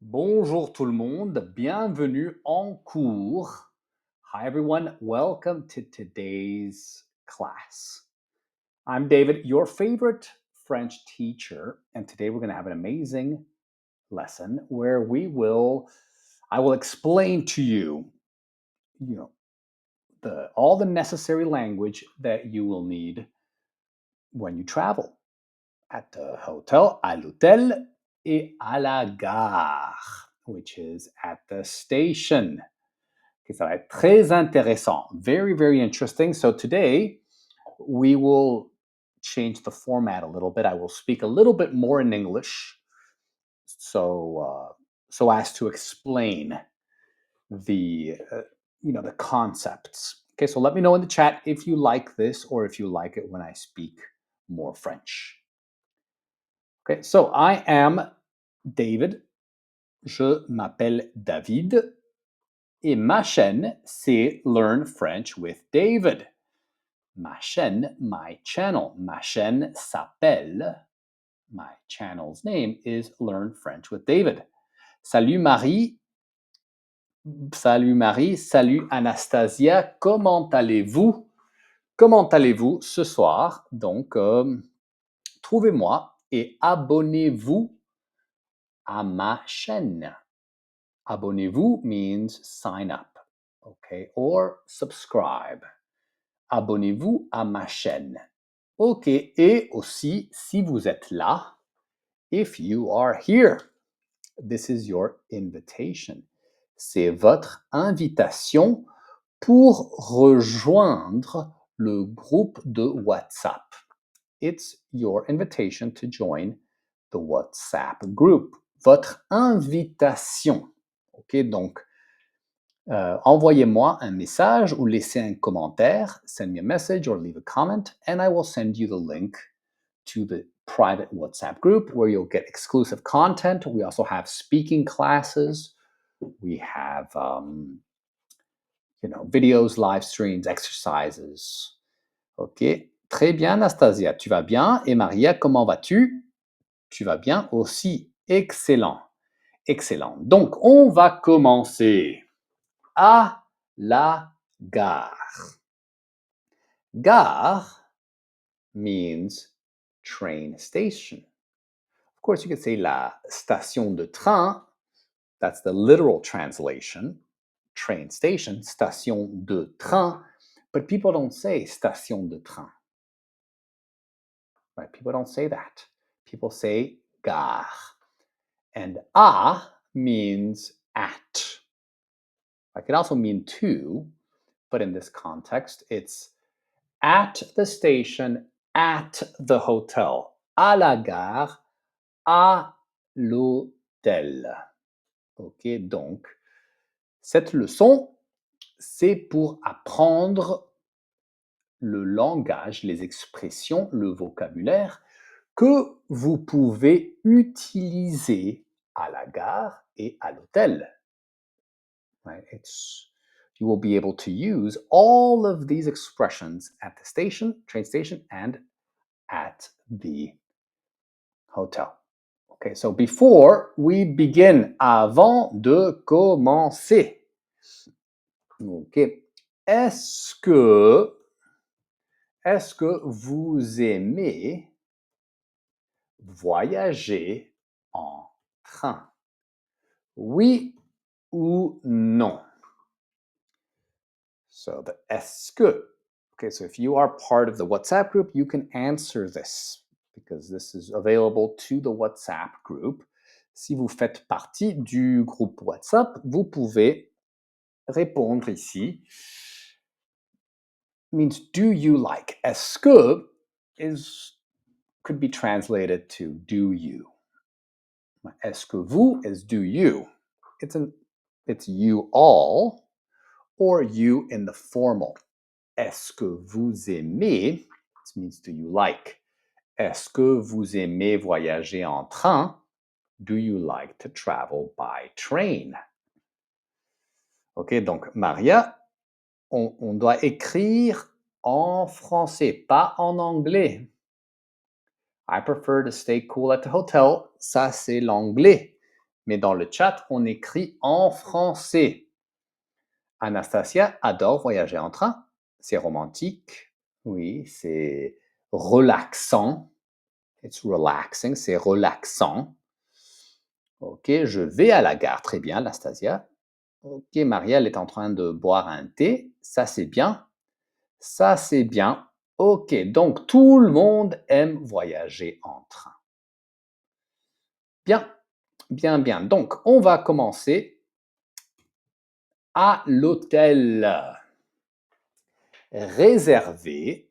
Bonjour tout le monde, bienvenue en cours. Hi everyone, welcome to today's class. I'm David, your favorite French teacher, and today we're going to have an amazing lesson where I will explain to you, you know, all the necessary language that you will need when you travel at the hotel, à l'hôtel, et à la gare, which is at the station. Okay, ça va être très intéressant. Very, very interesting. So today we will change the format a little bit. I will speak a little bit more in English, so as to explain the concepts. Okay, so let me know in the chat if you like this or if you like it when I speak more French. Okay, so I am David. Je m'appelle David. Et ma chaîne, c'est Learn French with David. Ma chaîne, my channel. Ma chaîne s'appelle, my channel's name is Learn French with David. Salut Marie. Salut Marie. Salut Anastasia. Comment allez-vous? Comment allez-vous ce soir? Donc, trouvez-moi et abonnez-vous à ma chaîne. Abonnez-vous means sign up, okay, or subscribe. Abonnez-vous à ma chaîne. Ok, et aussi, si vous êtes là, if you are here, this is your invitation. C'est votre invitation pour rejoindre le groupe de WhatsApp. It's your invitation to join the WhatsApp group. Votre invitation. Ok, donc, envoyez-moi un message ou laissez un commentaire. Send me a message or leave a comment, and I will send you the link to the private WhatsApp group where you'll get exclusive content. We also have speaking classes. We have, videos, live streams, exercises. Ok, très bien, Anastasia. Tu vas bien? Et Maria, comment vas-tu? Tu vas bien aussi. Excellent. Excellent. Donc, on va commencer. À la gare. Gare means train station. Of course, you could say la station de train. That's the literal translation. Train station, station de train. But people don't say station de train. Right? People don't say that. People say gare. And à means at. It can also mean to, but in this context, it's at the station, at the hotel, à la gare, à l'hôtel. Ok, donc, cette leçon, c'est pour apprendre le langage, les expressions, le vocabulaire que vous pouvez utiliser à la gare et à l'hôtel. Right? You will be able to use all of these expressions at the station, train station, and at the hotel. Okay, so before we begin, avant de commencer, okay, est-ce que vous aimez voyager en train? Oui ou non? So the est-ce que. Okay, so if you are part of the WhatsApp group, you can answer this because this is available to the WhatsApp group. Si vous faites partie du groupe WhatsApp, vous pouvez répondre ici. Means do you like? Est-ce que could be translated to do you. Est-ce que vous is do you. It's you all or you in the formal. Est-ce que vous aimez? This means do you like? Est-ce que vous aimez voyager en train? Do you like to travel by train? Ok, donc Maria, on doit écrire en français, pas en anglais. I prefer to stay cool at the hotel. Ça, c'est l'anglais. mais dans le chat, on écrit en français. Anastasia adore voyager en train. C'est romantique. Oui, c'est relaxant. It's relaxing, c'est relaxant. Ok, je vais à la gare. Très bien, Anastasia. Ok, Marielle est en train de boire un thé. Ça, c'est bien. Ça, c'est bien. Ok, donc tout le monde aime voyager en train. Bien, bien, bien. Donc, on va commencer à l'hôtel. Réserver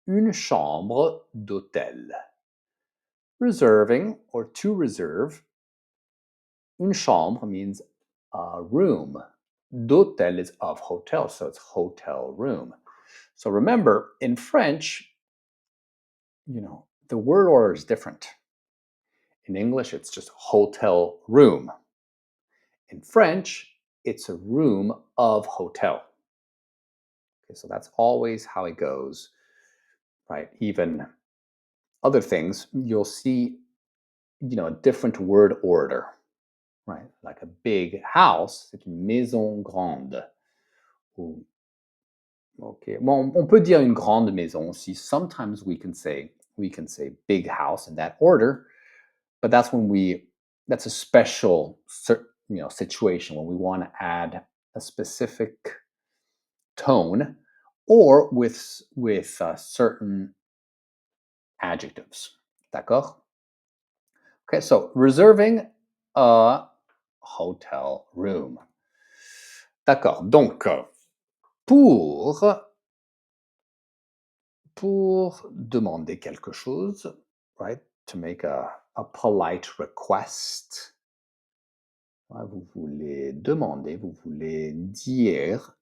une chambre d'hôtel. Reserving or to reserve. Une chambre means a room. D'hôtel is of hotel, so it's hotel room. So remember, in French, the word order is different. In English, it's just hotel room. In French, it's a room of hotel. Okay, so that's always how it goes, right? Even other things, you'll see, a different word order, right? Like a big house, c'est une maison grande. Ou, okay, bon, on peut dire une grande maison aussi. Sometimes we can say big house in that order, but that's that's a special situation when we want to add a specific tone or with certain adjectives. D'accord? Okay, so reserving a hotel room. D'accord. Donc, pour demander quelque chose, right? To make a polite request. Vous voulez demander, vous voulez dire,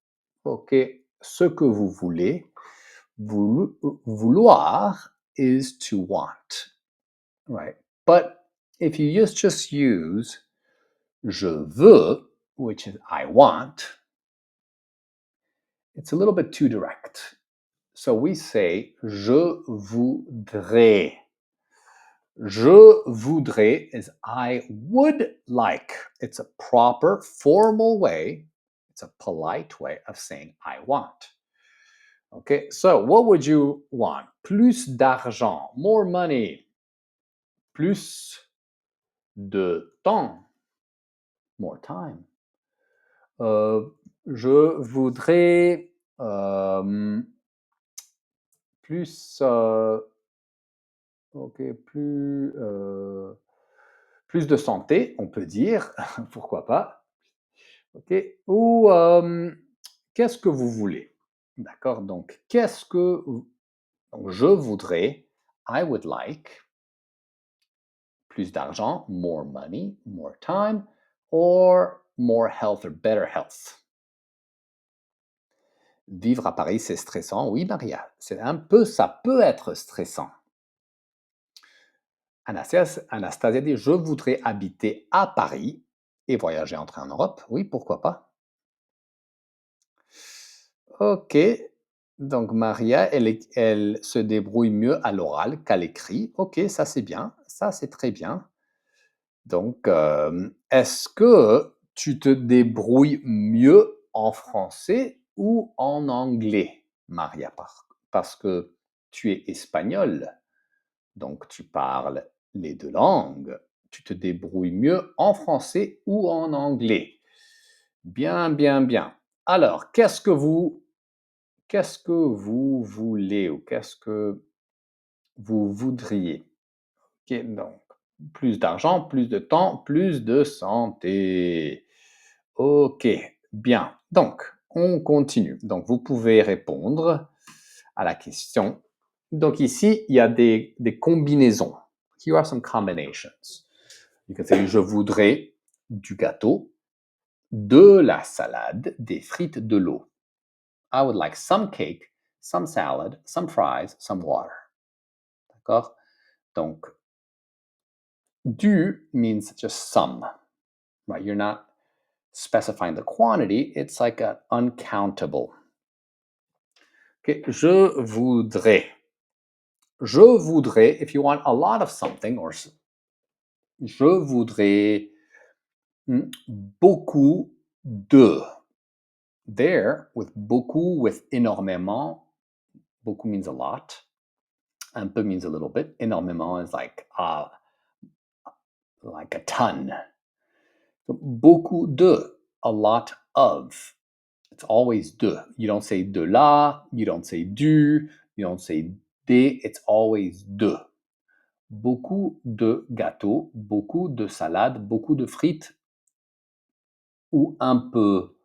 ok, ce que vous voulez. Vouloir is to want, right? But if you just use je veux, which is I want, it's a little bit too direct. So we say je voudrais. Je voudrais is I would like. It's a proper, formal way. It's a polite way of saying I want. Okay, so what would you want? Plus d'argent, more money. Plus de temps, more time. Je voudrais plus, plus de santé, on peut dire, pourquoi pas. Ok, ou qu'est-ce que vous voulez? D'accord, donc qu'est-ce que donc, je voudrais, I would like, plus d'argent, more money, more time, or more health or better health. Vivre à Paris, c'est stressant. Oui, Maria, ça peut être stressant. Anastasia dit, je voudrais habiter à Paris et voyager en train en Europe. Oui, pourquoi pas? Ok. Donc, Maria, elle se débrouille mieux à l'oral qu'à l'écrit. Ok, ça c'est bien. Ça c'est très bien. Donc, est-ce que tu te débrouilles mieux en français ou en anglais, Maria? Parce que tu es espagnole, donc tu parles les deux langues. Tu te débrouilles mieux en français ou en anglais? Bien, bien, bien. Alors, qu'est-ce que vous voulez ou qu'est-ce que vous voudriez? Ok, donc, plus d'argent, plus de temps, plus de santé. Ok, bien. Donc, on continue. Donc, vous pouvez répondre à la question. Donc, ici, il y a des combinaisons. Here are some combinations. You can say, je voudrais du gâteau, de la salade, des frites, de l'eau. I would like some cake, some salad, some fries, some water. D'accord? Donc, du means just some, right? You're not specifying the quantity, it's like an uncountable. Okay, je voudrais. Je voudrais, if you want a lot of something, or je voudrais Beaucoup de. There, with beaucoup, with énormément, beaucoup means a lot. Un peu means a little bit. Énormément is like a ton. So, beaucoup de, a lot of. It's always de. You don't say de la, you don't say du, you don't say des, it's always de. Beaucoup de gâteaux, beaucoup de salades, beaucoup de frites, ou un peu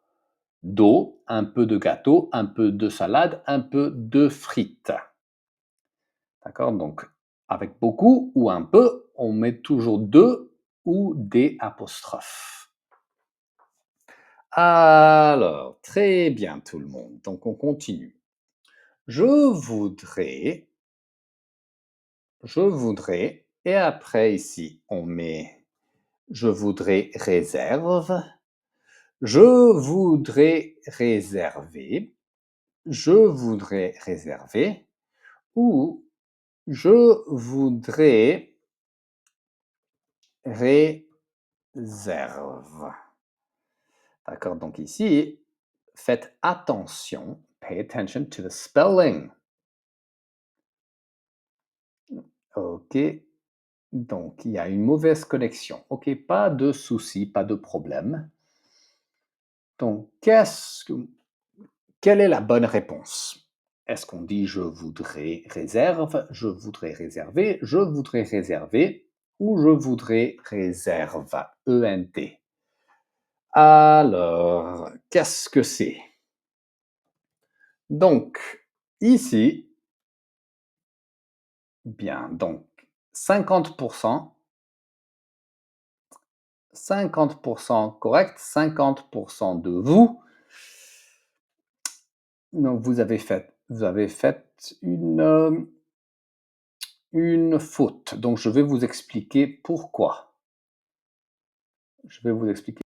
d'eau, un peu de gâteau, un peu de salade, un peu de frites. D'accord? Donc, avec beaucoup ou un peu, on met toujours de ou des apostrophes. Alors, très bien tout le monde. Donc, on continue. Je voudrais, et après ici, on met je voudrais réserve, je voudrais réserver, je voudrais réserver, ou je voudrais réserve. D'accord, donc ici, faites attention, pay attention to the spelling. Ok, donc il y a une mauvaise connexion. Ok, pas de souci, pas de problème. Donc, quelle est la bonne réponse? Est-ce qu'on dit je voudrais réserve, je voudrais réserver, je voudrais réserver ou je voudrais réserve, E-N-T? Alors, qu'est-ce que c'est? Donc, ici, bien, donc 50%, 50% correct, 50% de vous. Donc, vous avez fait une faute. Donc, je vais vous expliquer pourquoi. Je vais vous expliquer.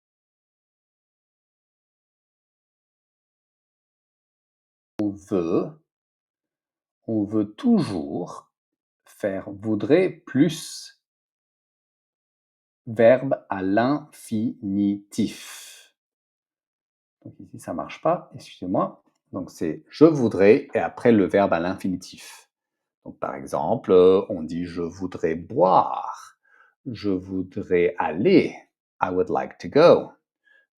On veut toujours faire voudrait plus verbe à l'infinitif. Donc ici, ça ne marche pas, excusez-moi. Donc c'est je voudrais et après le verbe à l'infinitif. Donc par exemple, on dit je voudrais boire, je voudrais aller, I would like to go.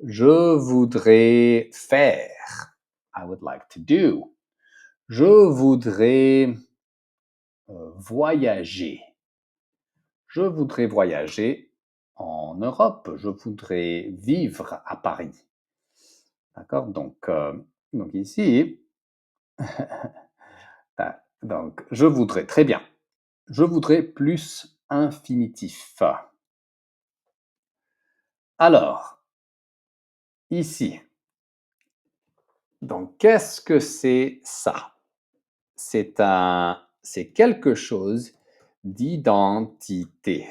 Je voudrais faire, I would like to do. Je voudrais voyager. Je voudrais voyager en Europe. Je voudrais vivre à Paris. D'accord? Donc ici, donc, je voudrais, très bien. Je voudrais plus infinitif. Alors, ici, donc qu'est-ce que c'est ça? C'est quelque chose d'identité.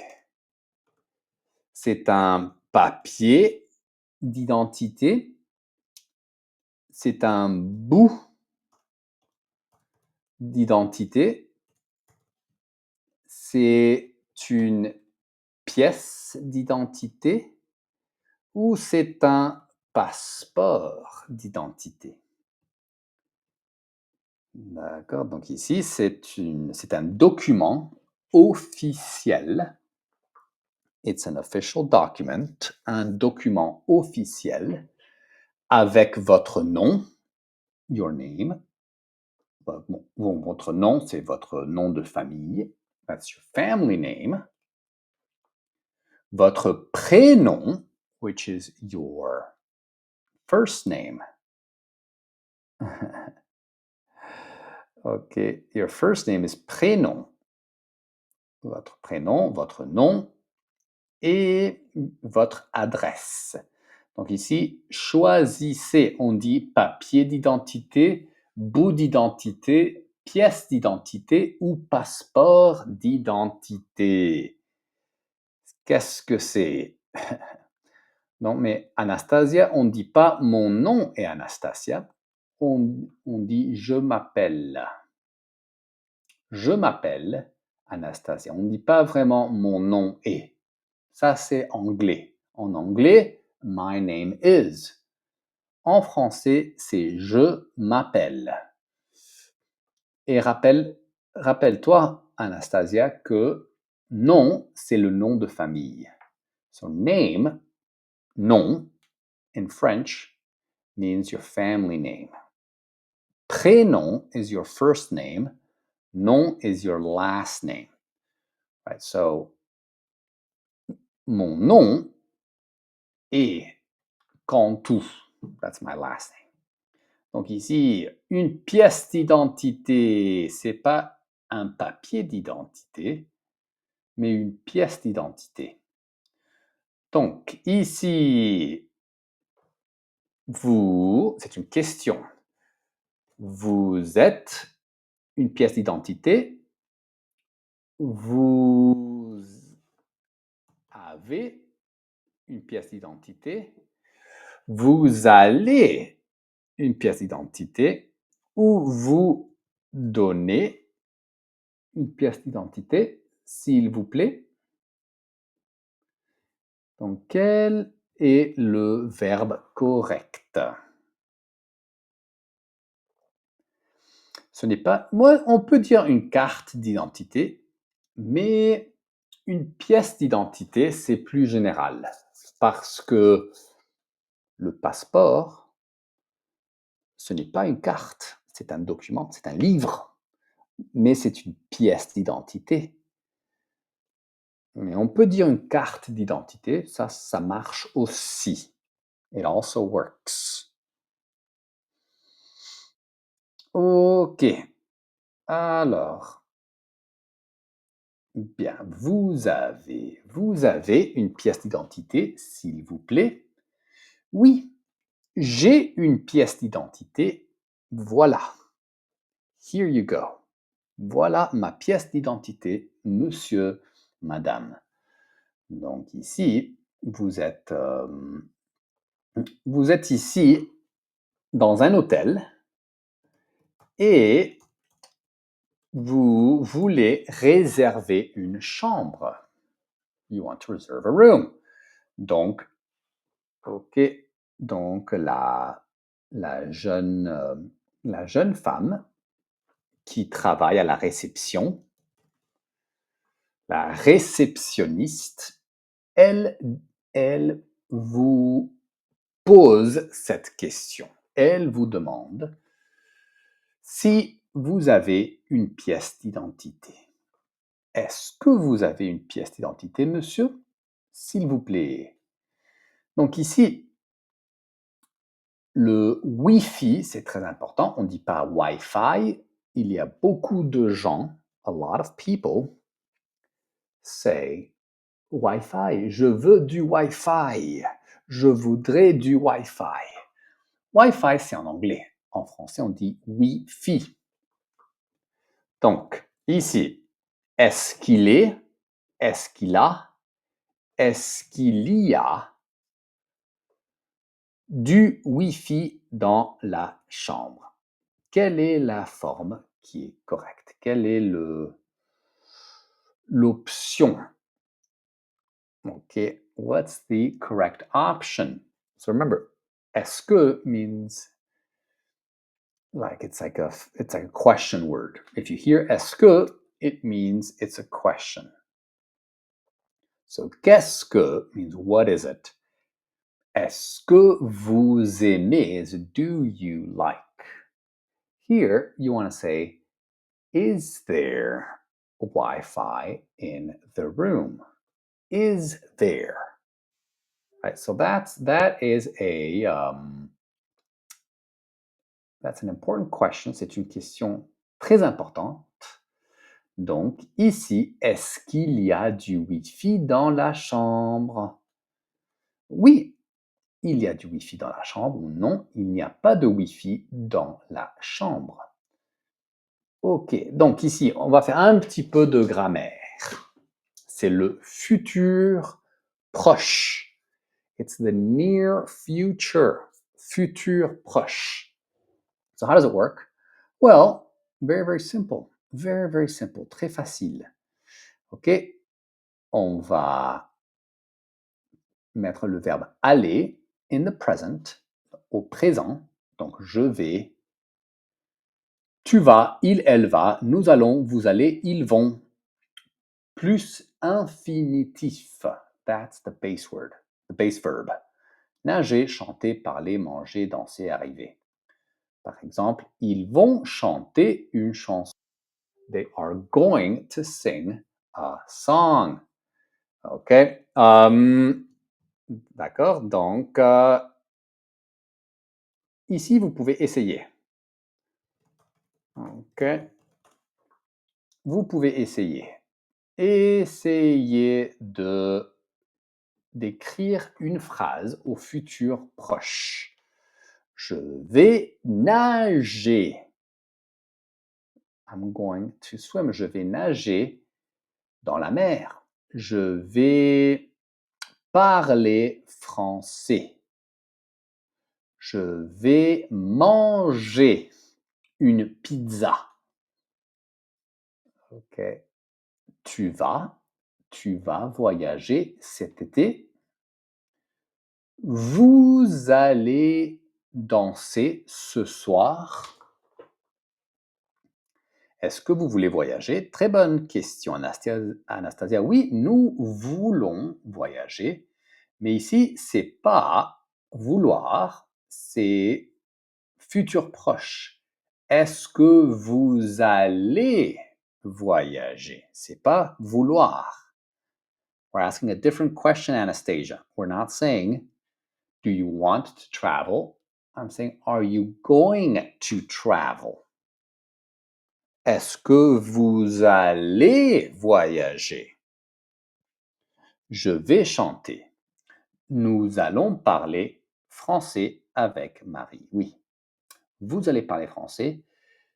C'est un papier d'identité. C'est un bout d'identité. C'est une pièce d'identité ou c'est un passeport d'identité? D'accord, donc ici, c'est un document officiel. It's an official document, un document officiel avec votre nom, your name. Votre nom, c'est votre nom de famille. That's your family name. Votre prénom, which is your first name. OK, your first name is prénom. Votre prénom, votre nom et votre adresse. Donc ici, choisissez, on dit papier d'identité, bout d'identité, pièce d'identité ou passeport d'identité. Qu'est-ce que c'est? Non, mais Anastasia, on ne dit pas mon nom est Anastasia. On dit je m'appelle. Je m'appelle Anastasia. On ne dit pas vraiment mon nom est. Ça, c'est anglais. En anglais, my name is. En français, c'est je m'appelle. Et rappelle-toi, Anastasia, que nom, c'est le nom de famille. So name, nom, in French, means your family name. Prénom is your first name. Nom is your last name. Right? So, mon nom est Cantu. That's my last name. Donc ici, une pièce d'identité, c'est pas un papier d'identité, mais une pièce d'identité. Donc ici, vous, c'est une question. Vous êtes une pièce d'identité. Vous avez une pièce d'identité. Vous allez une pièce d'identité ou vous donnez une pièce d'identité, s'il vous plaît. Donc, quel est le verbe correct? Ce n'est pas... Moi, on peut dire une carte d'identité, mais une pièce d'identité, c'est plus général. Parce que le passeport, ce n'est pas une carte, c'est un document, c'est un livre, mais c'est une pièce d'identité. Mais on peut dire une carte d'identité, ça marche aussi. It also works. Ok. Alors, bien, vous avez une pièce d'identité, s'il vous plaît. Oui, j'ai une pièce d'identité. Voilà. Here you go. Voilà ma pièce d'identité, monsieur, madame. Donc ici, vous êtes ici dans un hôtel et vous voulez réserver une chambre. You want to reserve a room. Donc, ok, donc la jeune femme qui travaille à la réception, la réceptionniste, elle vous pose cette question. Elle vous demande si vous avez une pièce d'identité. Est-ce que vous avez une pièce d'identité, monsieur? S'il vous plaît. Donc ici, le Wi-Fi, c'est très important. On ne dit pas Wi-Fi. Il y a beaucoup de gens, a lot of people, say Wi-Fi. Je veux du Wi-Fi. Je voudrais du Wi-Fi. Wi-Fi, c'est en anglais. En français, on dit Wi-Fi. Donc, ici, est-ce qu'il est, est-ce qu'il a, est-ce qu'il y a du Wi-Fi dans la chambre? Quelle est la forme qui est correcte? Quelle est l'option? Okay, what's the correct option? So remember, est-ce que means it's like a question word. If you hear est-ce que, it means it's a question. So qu'est-ce que means what is it? Est-ce que vous aimez is do you like? Here you want to say is there Wi-Fi in the room? Is there? Right, so that's an important question. C'est une question très importante. Donc, ici, est-ce qu'il y a du Wi-Fi dans la chambre? Oui, il y a du Wi-Fi dans la chambre ou non, il n'y a pas de Wi-Fi dans la chambre. Ok, donc ici, on va faire un petit peu de grammaire. C'est le futur proche. It's the near future. Futur proche. So how does it work? Well, very, very simple. Very, very simple. Très facile. OK? On va mettre le verbe aller in the present, au présent. Donc, je vais, tu vas, il, elle va, nous allons, vous allez, ils vont. Plus infinitif. That's the base word, the base verb. Nager, chanter, parler, manger, danser, arriver. Par exemple, ils vont chanter une chanson. They are going to sing a song. OK. D'accord. Donc, ici, vous pouvez essayer. OK. Vous pouvez essayer. Essayez d'écrire une phrase au futur proche. Je vais nager. I'm going to swim. Je vais nager dans la mer. Je vais parler français. Je vais manger une pizza. OK. Tu vas voyager cet été. Vous allez danser ce soir. Est-ce que vous voulez voyager? Très bonne question, Anastasia. Oui, nous voulons voyager, mais ici, c'est pas vouloir, c'est futur proche. Est-ce que vous allez voyager? C'est pas vouloir. We're asking a different question, Anastasia. We're not saying, do you want to travel? I'm saying, are you going to travel? Est-ce que vous allez voyager? Je vais chanter. Nous allons parler français avec Marie. Oui, vous allez parler français.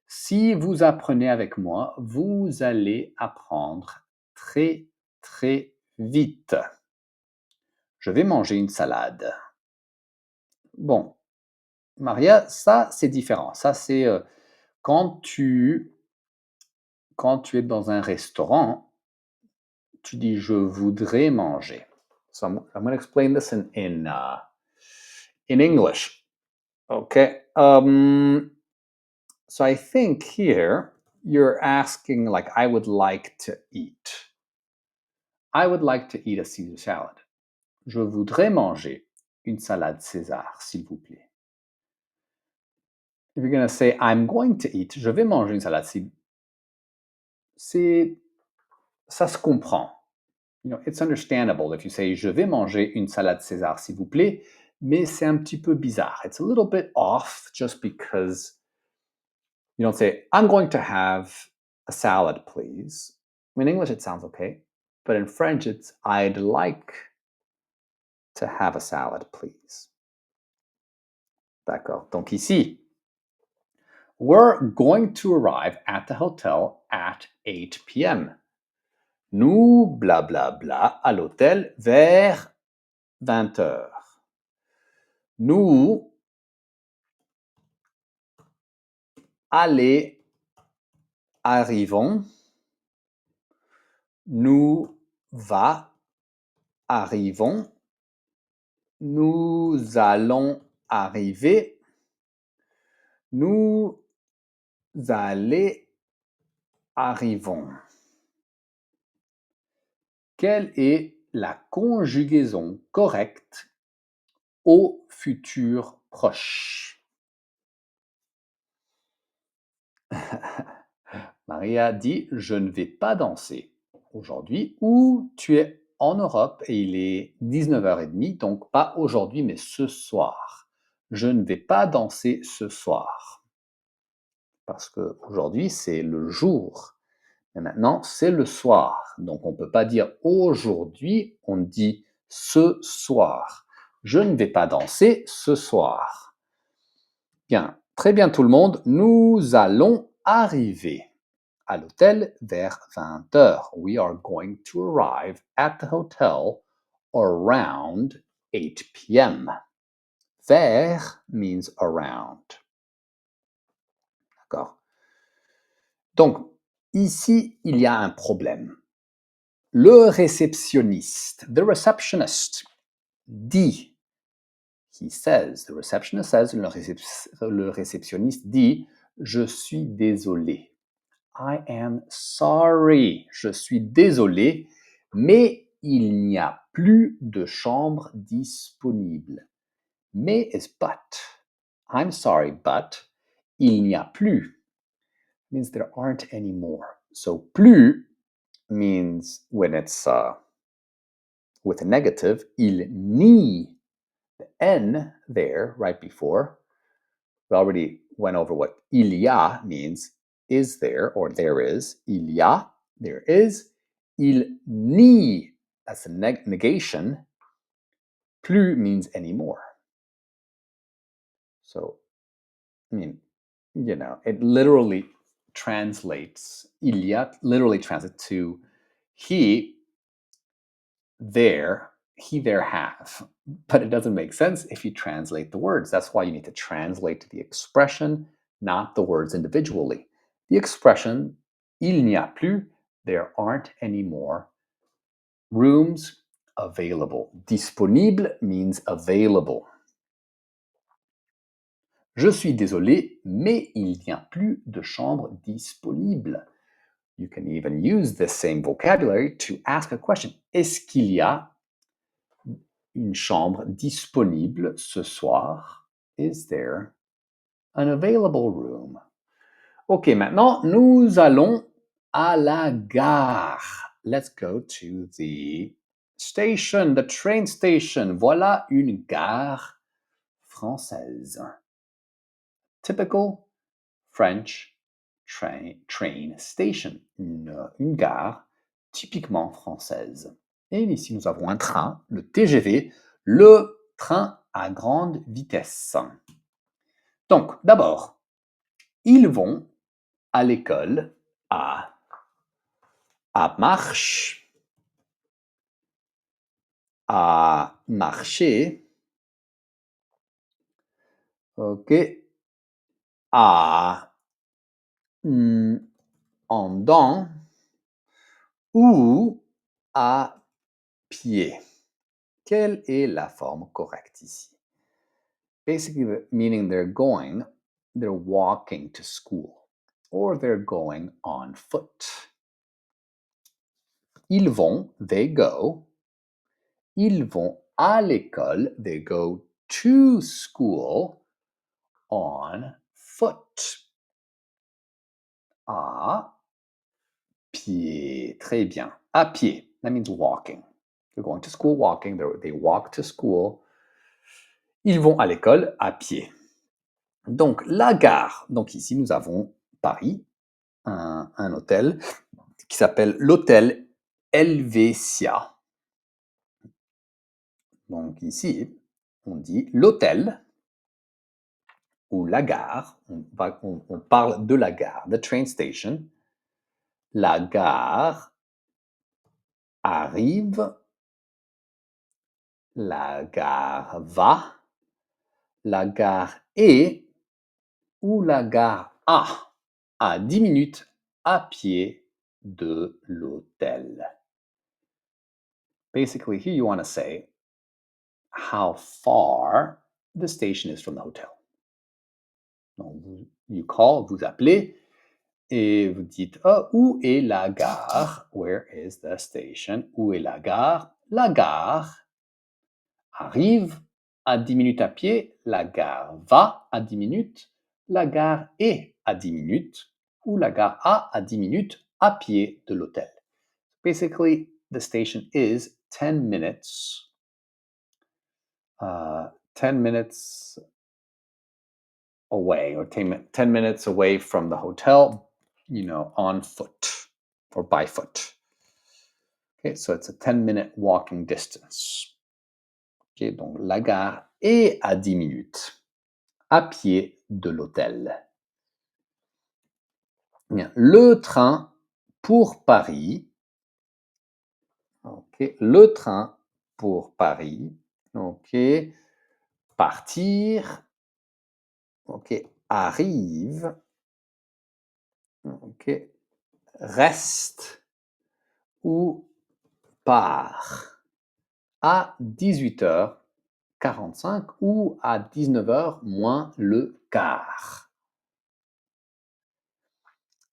Si vous apprenez avec moi, vous allez apprendre très, très vite. Je vais manger une salade. Bon, Maria, ça, c'est différent. Ça, c'est quand tu es dans un restaurant, tu dis je voudrais manger. So I'm going to explain this in English. Okay. So I think here you're asking like I would like to eat. I would like to eat a Caesar salad. Je voudrais manger une salade César, s'il vous plaît. If you're going to say I'm going to eat, je vais manger une salade, ça se comprend. You know, it's understandable if you say je vais manger une salade César, s'il vous plaît, mais c'est un petit peu bizarre. It's a little bit off just because you don't say I'm going to have a salad, please. In English, it sounds okay, but in French, it's I'd like to have a salad, please. D'accord. Donc ici, we're going to arrive at the hotel at 8 p.m. Nous, bla bla bla, à l'hôtel vers 20 heures. Nous arrivons. Nous arrivons. Nous allons arriver. Nous arrivons. Quelle est la conjugaison correcte au futur proche? Maria dit je ne vais pas danser aujourd'hui, ou tu es en Europe et il est 19h30, donc pas aujourd'hui mais ce soir. Je ne vais pas danser ce soir. Parce qu'aujourd'hui c'est le jour. Mais maintenant c'est le soir. Donc on ne peut pas dire aujourd'hui, on dit ce soir. Je ne vais pas danser ce soir. Bien, très bien tout le monde, nous allons arriver à l'hôtel vers 20 heures. We are going to arrive at the hotel around 8 p.m. Vers means around. D'accord? Donc, ici, il y a un problème. Le réceptionniste, the receptionist, dit. He says. The receptionist says. Le réceptionniste dit, je suis désolé. I am sorry. Je suis désolé, mais il n'y a plus de chambre disponible. Mais is but. I'm sorry, but il n'y a plus means there aren't any more. So plus means when it's with a negative, il n'y. The N there right before, we already went over what il y a means is there or there is. Il y a, there is. Il n'y, that's a negation. Plus means anymore. So, I mean, it literally translates, il y a literally translates to he there have. But it doesn't make sense if you translate the words. That's why you need to translate the expression, not the words individually. The expression, il n'y a plus, there aren't any more rooms available. Disponible means available. Je suis désolé, mais il n'y a plus de chambre disponible. You can even use the same vocabulary to ask a question. Est-ce qu'il y a une chambre disponible ce soir? Is there an available room? Ok, maintenant, nous allons à la gare. Let's go to the station, the train station. Voilà une gare française. Typical French train station. Une gare typiquement française. Et ici, nous avons un train, le TGV, le train à grande vitesse. Donc, d'abord, ils vont à l'école à marche, à marcher, ok, à en dents ou à pied. Quelle est la forme correcte ici? Basically meaning they're walking to school, or they're going on foot. Ils vont, they go. Ils vont à l'école, they go to school on foot. À pied. Très bien. À pied. That means walking. They're going to school walking. They walk to school. Ils vont à l'école à pied. Donc, la gare. Donc, ici, nous avons Paris, un hôtel qui s'appelle l'hôtel Helvetia. Donc, ici, on dit l'hôtel ou la gare. On parle de la gare, the train station. La gare arrive. La gare va. La gare est ou la gare à 10 minutes à pied de l'hôtel. Basically, here you want to say how far the station is from the hotel. Donc, vous appelez et vous dites où est la gare? Where is the station? Où est la gare? La gare arrive à 10 minutes à pied. La gare va à 10 minutes. La gare est à 10 minutes. Ou la gare à 10 minutes à pied de l'hôtel. Basically, the station is 10 minutes. 10 minutes away, or 10 minutes away from the hotel, on foot or by foot. Okay, so it's a 10-minute walking distance. Okay, donc la gare est à 10 minutes à pied de l'hôtel. Bien, le train pour Paris. Ok, le train pour Paris. Ok, partir. Ok, arrive. Ok, reste ou part. à 18h45 ou à 19h moins le quart.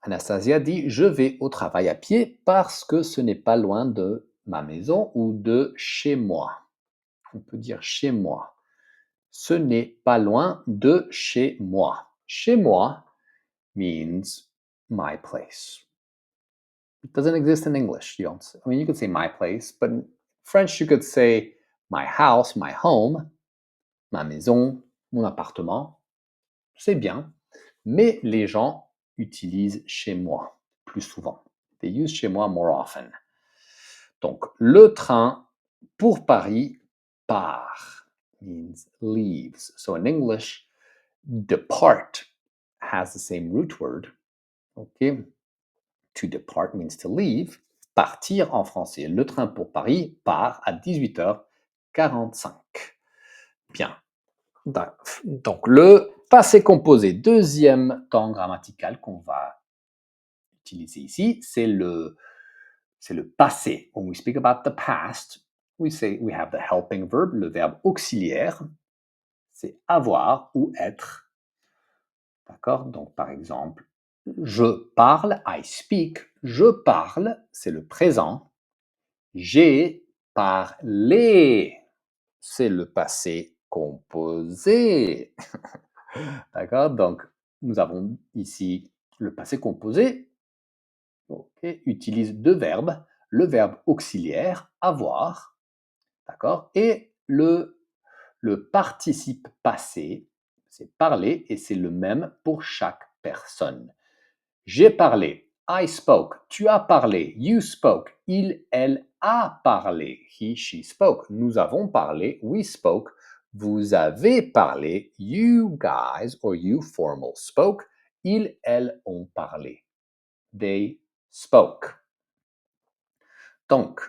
Anastasia dit, je vais au travail à pied parce que ce n'est pas loin de ma maison ou de chez moi. On peut dire chez moi. Ce n'est pas loin de chez moi. Chez moi means my place. It doesn't exist in English. You could say my place, but in French you could say my house, my home, ma maison, mon appartement. C'est bien, mais les gens utilisent chez moi plus souvent. They use chez moi more often. Donc, le train pour Paris part means leaves. So in English, depart has the same root word. Okay? To depart means to leave. Partir en français. Le train pour Paris part à 18h45. Bien. Donc, le passé composé, deuxième temps grammatical qu'on va utiliser ici, c'est le passé. When we speak about the past, we say we have the helping verb, le verbe auxiliaire, c'est avoir ou être. D'accord? Donc, par exemple, je parle, I speak. Je parle, c'est le présent. J'ai parlé, c'est le passé composé. D'accord? Donc, nous avons ici le passé composé. Okay, utilise deux verbes. Le verbe auxiliaire, avoir. D'accord? Et le participe passé, c'est parler, et c'est le même pour chaque personne. J'ai parlé. I spoke. Tu as parlé. You spoke. Il, elle a parlé. He, she spoke. Nous avons parlé. We spoke. Vous avez parlé. You guys or you formal spoke. Ils, elles ont parlé. They spoke. Donc,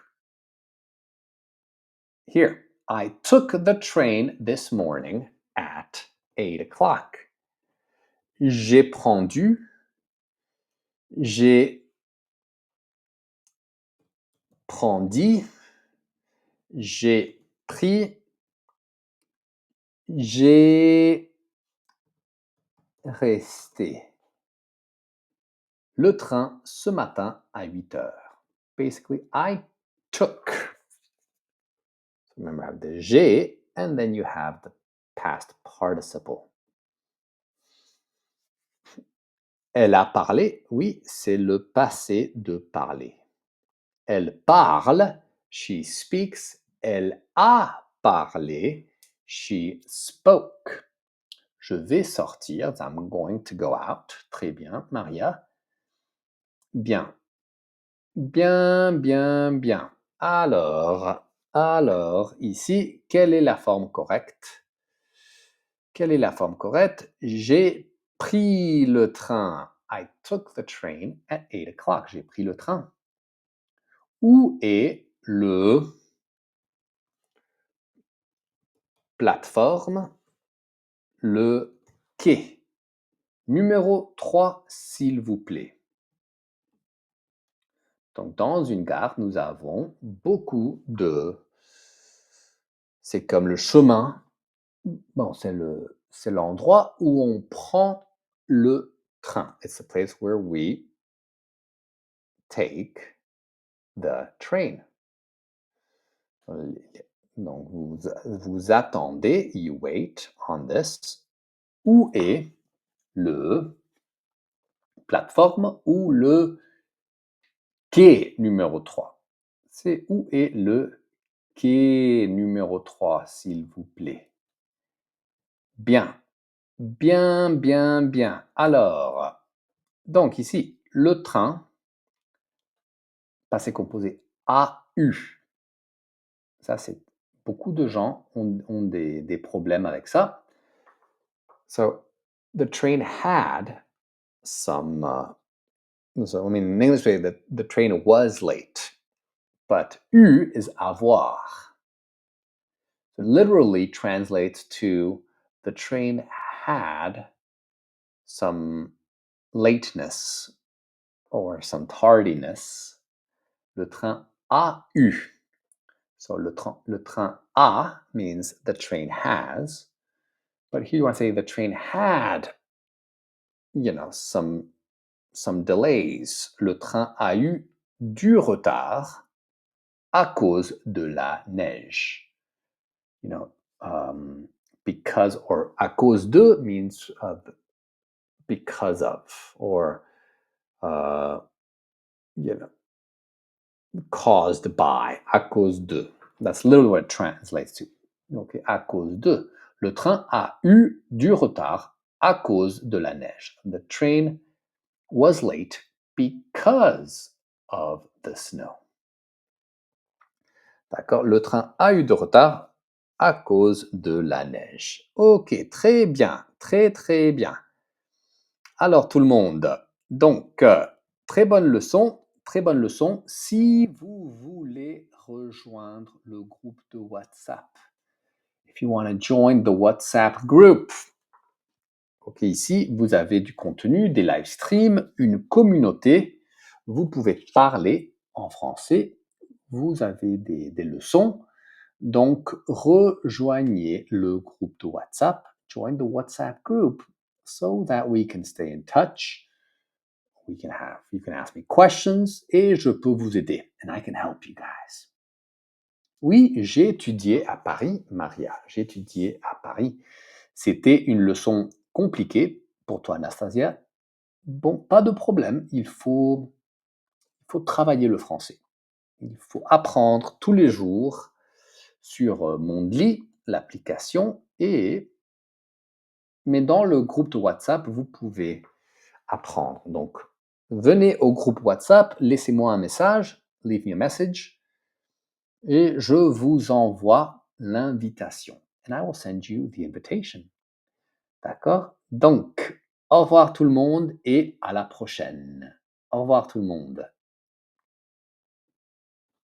here, I took the train this morning at 8 o'clock. J'ai pris, j'ai pris, j'ai resté le train ce matin à 8 heures. Basically, I took. So remember, I have the j'ai, and then you have the past participle. Elle a parlé, oui, c'est le passé de parler. Elle parle, she speaks. Elle a parlé, she spoke. Je vais sortir, I'm going to go out. Très bien, Maria. Bien. Bien, bien, bien. Alors, ici, quelle est la forme correcte? Quelle est la forme correcte? J'ai pris le train. I took the train at 8 o'clock. J'ai pris le train. Où est le plateforme, le quai? Numéro 3, s'il vous plaît. Donc, dans une gare, nous avons beaucoup de... C'est comme le chemin. Bon, c'est l'endroit où on prend le train. It's the place where we take the train. Donc, vous attendez, you wait on this. Où est le plateforme ou le quai numéro 3? C'est où est le quai numéro 3, s'il vous plaît? Bien. Bien, bien, bien. Alors, donc ici, le train, passé composé a eu. Ça, c'est beaucoup de gens ont des problèmes avec ça. So, the train had some, so I mean, in English, the train was late. But eu is avoir. So literally translates to the train had some lateness or some tardiness. Le train a eu. So le train a means the train has, but here you want to say the train had, some delays. Le train a eu du retard à cause de la neige. You know, because or à cause de means because of, or uh, you know, caused by, à cause de. That's literally what it translates to. Okay, à cause de. Le train a eu du retard à cause de la neige. The train was late because of the snow. D'accord? Le train a eu du retard à cause de la neige. Ok, très bien, très très bien. Alors tout le monde, donc très bonne leçon, très bonne leçon. Si vous voulez rejoindre le groupe de WhatsApp, if you want to join the WhatsApp group, ok, ici vous avez du contenu, des live streams, une communauté. Vous pouvez parler en français. Vous avez des leçons. Donc, rejoignez le groupe de WhatsApp. Join the WhatsApp group so that we can stay in touch. You can ask me questions et je peux vous aider. And I can help you guys. Oui, j'ai étudié à Paris, Maria. J'ai étudié à Paris. C'était une leçon compliquée pour toi, Anastasia. Bon, pas de problème. Il faut travailler le français. Il faut apprendre tous les jours sur Mondly, l'application, mais dans le groupe de WhatsApp, vous pouvez apprendre. Donc, venez au groupe WhatsApp, laissez-moi un message, leave me a message, et je vous envoie l'invitation. And I will send you the invitation. D'accord? Donc, au revoir tout le monde et à la prochaine. Au revoir tout le monde.